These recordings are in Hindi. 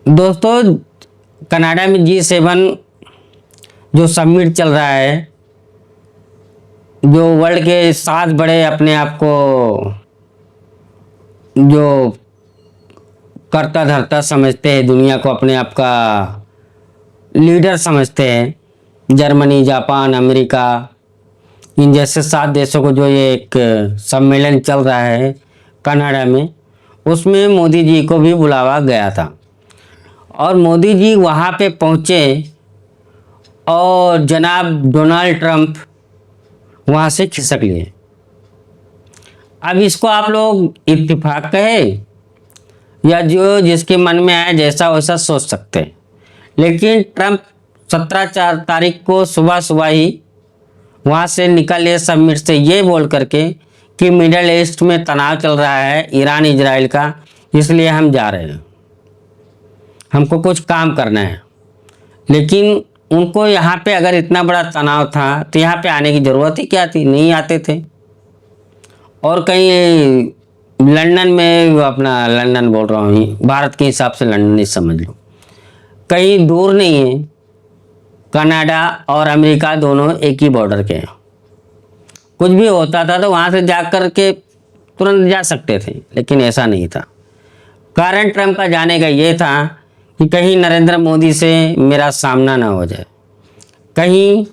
दोस्तों कनाडा में G7 जो समिट चल रहा है, जो वर्ल्ड के 7 बड़े अपने आप को जो करता धरता समझते हैं, दुनिया को अपने आप का लीडर समझते हैं, जर्मनी, जापान, अमेरिका, इन जैसे 7 देशों को जो ये एक सम्मेलन चल रहा है कनाडा में, उसमें मोदी जी को भी बुलावा गया था और मोदी जी वहाँ पे पहुँचे और जनाब डोनाल्ड ट्रंप वहाँ से खिसक लिए। अब इसको आप लोग इत्तेफाक कहें या जो जिसके मन में आए जैसा वैसा सोच सकते हैं, लेकिन ट्रंप 17 तारीख को सुबह सुबह ही वहाँ से निकले समिट से ये बोल करके कि मिडल ईस्ट में तनाव चल रहा है ईरान इजराइल का, इसलिए हम जा रहे हैं, हमको कुछ काम करना है। लेकिन उनको यहाँ पे अगर इतना बड़ा तनाव था तो यहाँ पे आने की ज़रूरत ही क्या थी, नहीं आते थे। और कहीं लंदन में, अपना लंदन बोल रहा हूँ, भारत के हिसाब से लंदन ही समझ लो, कहीं दूर नहीं है, कनाडा और अमेरिका दोनों एक ही बॉर्डर के हैं। कुछ भी होता था तो वहाँ से जा कर के तुरंत जा सकते थे, लेकिन ऐसा नहीं था। कारण ट्रंप का जाने का ये था कि कहीं नरेंद्र मोदी से मेरा सामना ना हो जाए, कहीं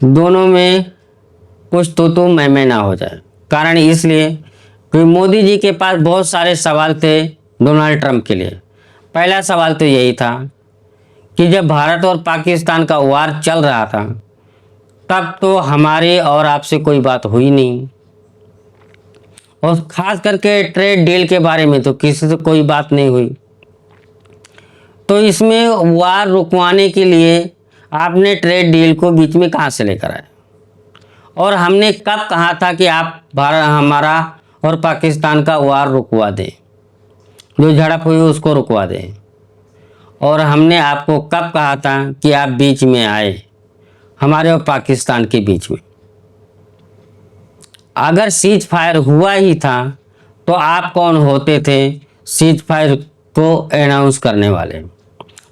दोनों में कुछ तो मैं ना हो जाए। कारण इसलिए कि मोदी जी के पास बहुत सारे सवाल थे डोनाल्ड ट्रंप के लिए। पहला सवाल तो यही था कि जब भारत और पाकिस्तान का वार चल रहा था तब तो हमारे और आपसे कोई बात हुई नहीं, और ख़ास करके ट्रेड डील के बारे में तो किसी से कोई बात नहीं हुई। तो इसमें वार रुकवाने के लिए आपने ट्रेड डील को बीच में कहाँ से लेकर आए, और हमने कब कहा था कि आप हमारा और पाकिस्तान का वार रुकवा दें, जो झड़प हुई उसको रुकवा दें, और हमने आपको कब कहा था कि आप बीच में आए हमारे और पाकिस्तान के बीच में। अगर सीज फायर हुआ ही था तो आप कौन होते थे सीज फायर को अनाउंस करने वाले।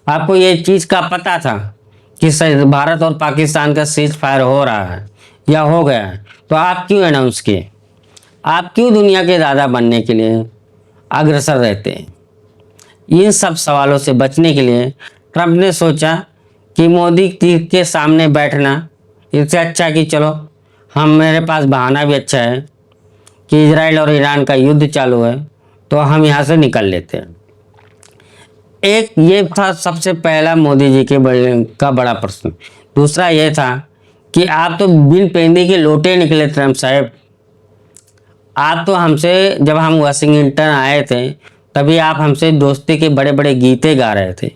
आपको ये चीज़ का पता था कि भारत और पाकिस्तान का सीज फायर हो रहा है या हो गया है, तो आप क्यों अनाउंस किए? आप क्यों दुनिया के दादा बनने के लिए अग्रसर रहते हैं? इन सब सवालों से बचने के लिए ट्रंप ने सोचा कि मोदी के सामने बैठना इससे अच्छा कि चलो मेरे पास बहाना भी अच्छा है कि इजराइल और ईरान का युद्ध चालू है, तो हम यहाँ से निकल लेते हैं। एक ये था सबसे पहला मोदी जी के बड़ा प्रश्न। दूसरा ये था कि आप तो बिन पेंदी के लोटे निकले ट्रंप साहब। आप तो हमसे, जब हम वाशिंगटन आए थे तभी आप हमसे दोस्ती के बड़े बड़े गीते गा रहे थे,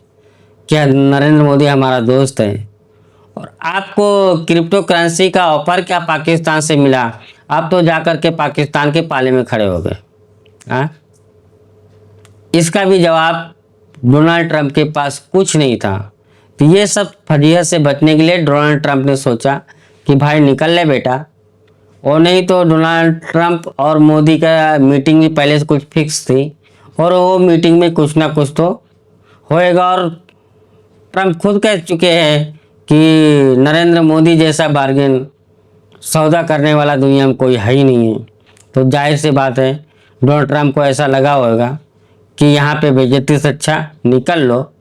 क्या नरेंद्र मोदी हमारा दोस्त है, और आपको क्रिप्टो करेंसी का ऑफर क्या पाकिस्तान से मिला, आप तो जाकर के पाकिस्तान के पाले में खड़े हो गए। हाँ, इसका भी जवाब डोनाल्ड ट्रंप के पास कुछ नहीं था। तो ये सब फजीहत से बचने के लिए डोनाल्ड ट्रंप ने सोचा कि भाई निकल ले बेटा, और नहीं तो डोनाल्ड ट्रंप और मोदी का मीटिंग भी पहले से कुछ फिक्स थी, और वो मीटिंग में कुछ ना कुछ तो होएगा। और ट्रंप खुद कह चुके हैं कि नरेंद्र मोदी जैसा बार्गेन सौदा करने वाला दुनिया में कोई है ही नहीं है। तो जाहिर सी बात है डोनाल्ड ट्रंप को ऐसा लगा होगा कि यहाँ पे बेइज्जती से अच्छा निकल लो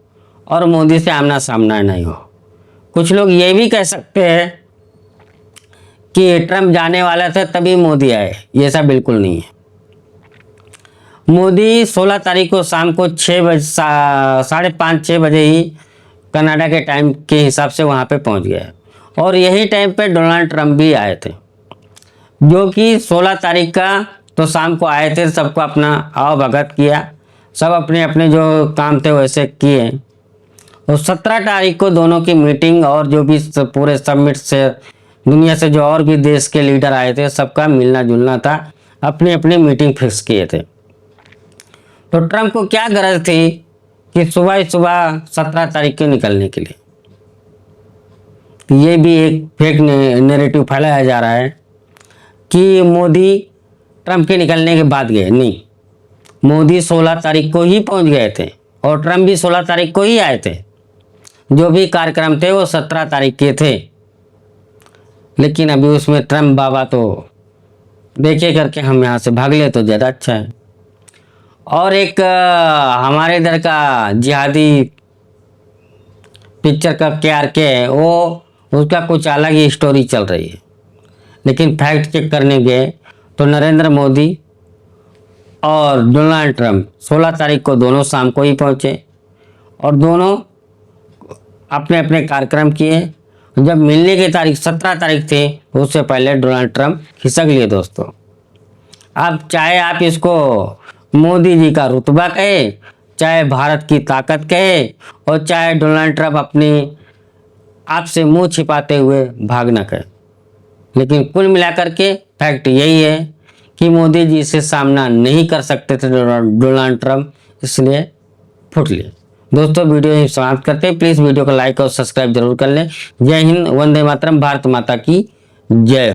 और मोदी से आमना सामना नहीं हो। कुछ लोग ये भी कह सकते हैं कि ट्रंप जाने वाला था तभी मोदी आए, ये ऐसा बिल्कुल नहीं है। मोदी 16 तारीख को शाम को 6 बजे 5:30-6 बजे ही कनाडा के टाइम के हिसाब से वहाँ पे पहुँच गया, और यही टाइम पे डोनाल्ड ट्रंप भी आए थे, जो कि 16 तारीख का तो शाम को आए थे। सबको अपना आवभगत किया, सब अपने अपने जो काम थे वैसे किए, और 17 तारीख को दोनों की मीटिंग, और जो भी पूरे समिट से दुनिया से जो और भी देश के लीडर आए थे सबका मिलना जुलना था, अपनी अपनी मीटिंग फिक्स किए थे। तो ट्रंप को क्या गरज थी कि सुबह 17 तारीख को निकलने के लिए। ये भी एक फेक नैरेटिव फैलाया जा रहा है कि मोदी ट्रंप के निकलने के बाद गए, नहीं, मोदी 16 तारीख को ही पहुंच गए थे और ट्रम्प भी 16 तारीख को ही आए थे। जो भी कार्यक्रम थे वो 17 तारीख के थे, लेकिन अभी उसमें ट्रम्प बाबा तो देखे करके हम यहाँ से भाग ले तो ज़्यादा अच्छा है। और एक हमारे इधर का जिहादी पिक्चर का KRK है, वो उसका कुछ अलग ही स्टोरी चल रही है, लेकिन फैक्ट चेक करने गए तो नरेंद्र मोदी और डोनाल्ड ट्रंप 16 तारीख को दोनों शाम को ही पहुंचे और दोनों अपने अपने कार्यक्रम किए। जब मिलने की तारीख 17 तारीख थे तो उससे पहले डोनाल्ड ट्रंप खिसक लिए दोस्तों। अब चाहे आप इसको मोदी जी का रुतबा कहे, चाहे भारत की ताकत कहे, और चाहे डोनाल्ड ट्रंप अपनी आपसे मुंह छिपाते हुए भाग न कहे, लेकिन कुल मिलाकर के फैक्ट यही है कि मोदी जी से सामना नहीं कर सकते थे डोनाल्ड ट्रंप, इसलिए फुट लिए। दोस्तों वीडियो यहीं समाप्त करते हैं। प्लीज़ वीडियो को लाइक और सब्सक्राइब जरूर कर लें। जय हिंद, वंदे मातरम, भारत माता की जय।